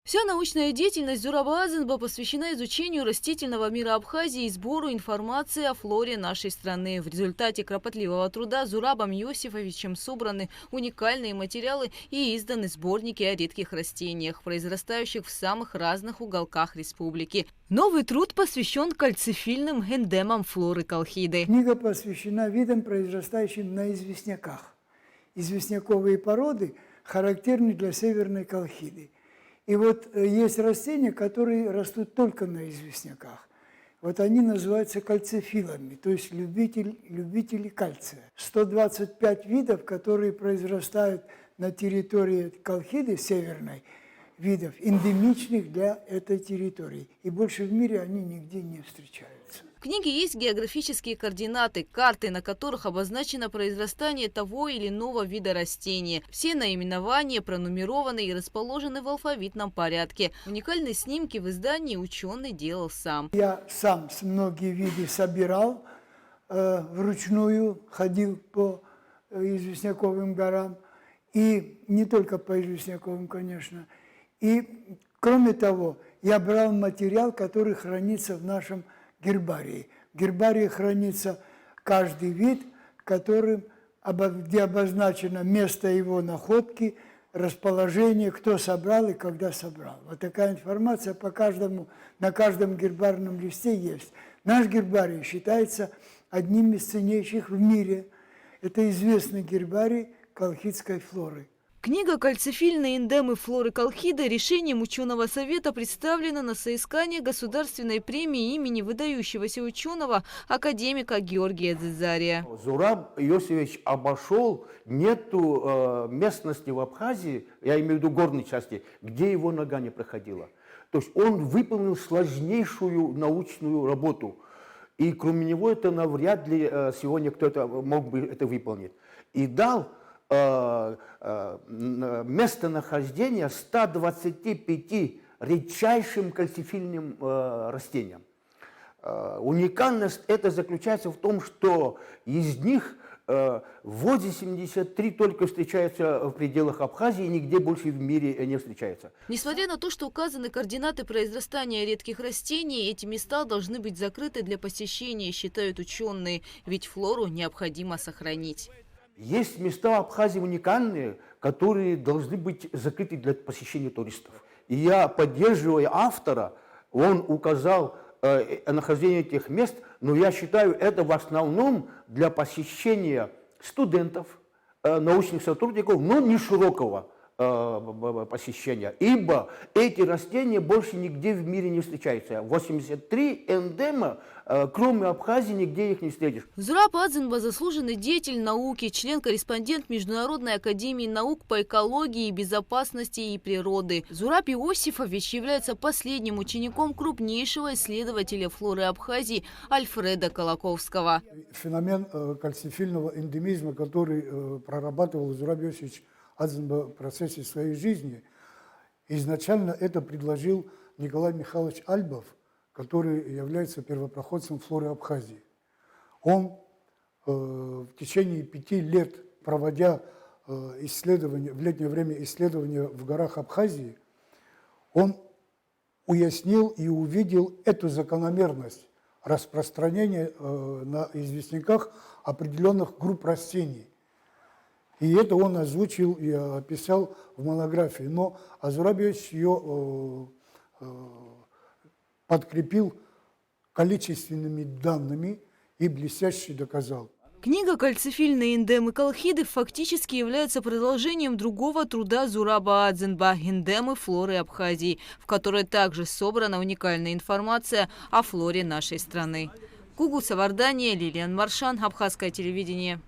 Вся научная деятельность Зураба Азенба посвящена изучению растительного мира Абхазии и сбору информации о флоре нашей страны. В результате кропотливого труда Зурабом Иосифовичем собраны уникальные материалы и изданы сборники о редких растениях, произрастающих в самых разных уголках республики. Новый труд посвящен кальцифильным эндемам флоры Колхиды. Книга посвящена видам, произрастающим на известняках. Известняковые породы характерны для Северной Колхиды. И вот есть растения, которые растут только на известняках. Вот они называются кальцифилами, то есть любители кальция. 125 видов, которые произрастают на территории Колхиды северной, видов, эндемичных для этой территории. И больше в мире они нигде не встречаются. В книге есть географические координаты, карты, на которых обозначено произрастание того или иного вида растения. Все наименования пронумерованы и расположены в алфавитном порядке. Уникальные снимки в издании ученый делал сам. Я сам многие виды собирал, вручную ходил по известняковым горам. И не только по известняковым, конечно. И, кроме того, я брал материал, который хранится в нашем гербарии. В гербарии хранится каждый вид, где обозначено место его находки, расположение, кто собрал и когда собрал. Вот такая информация на каждом гербарном листе есть. Наш гербарий считается одним из ценнейших в мире. Это известный гербарий колхидской флоры. Книга «Кальцифильные эндемы флоры Колхиды» решением ученого совета представлена на соискание государственной премии имени выдающегося ученого академика Георгия Дзизария. Зураб Иосифович обошел, нету местности в Абхазии, я имею в виду горной части, где его нога не проходила. То есть он выполнил сложнейшую научную работу. И кроме него это навряд ли сегодня кто-то мог бы это выполнить. И дал местонахождение 125 редчайшим кальцифильным растениям. Уникальность это заключается в том, что из них 83 только встречаются в пределах Абхазии, нигде больше в мире не встречаются. Несмотря на то, что указаны координаты произрастания редких растений, эти места должны быть закрыты для посещения, считают ученые, ведь флору необходимо сохранить. Есть места в Абхазии уникальные, которые должны быть закрыты для посещения туристов. И я поддерживаю автора, он указал нахождение этих мест, но я считаю это в основном для посещения студентов, научных сотрудников, но не широкого посещения, ибо эти растения больше нигде в мире не встречаются. 83 эндема, кроме Абхазии, нигде их не встретишь. Зураб Азенба – заслуженный деятель науки, член-корреспондент Международной академии наук по экологии, безопасности и природы. Зураб Иосифович является последним учеником крупнейшего исследователя флоры Абхазии Альфреда Колоковского. Феномен кальцифильного эндемизма, который прорабатывал Зураб Иосифович Азенба в процессе своей жизни, изначально это предложил Николай Михайлович Альбов, который является первопроходцем флоры Абхазии. Он в течение 5 лет, проводя исследования, в летнее время исследования в горах Абхазии, он уяснил и увидел эту закономерность распространения на известняках определенных групп растений. И это он озвучил и описал в монографии. Но Зураб Иосифович ее подкрепил количественными данными и блестяще доказал. Книга «Кальцифильные эндемы Колхиды» фактически является продолжением другого труда Зураба Азенба «Эндемы флоры Абхазии», в которой также собрана уникальная информация о флоре нашей страны. Кугу Савардания, Лилиан Маршан, Абхазское телевидение.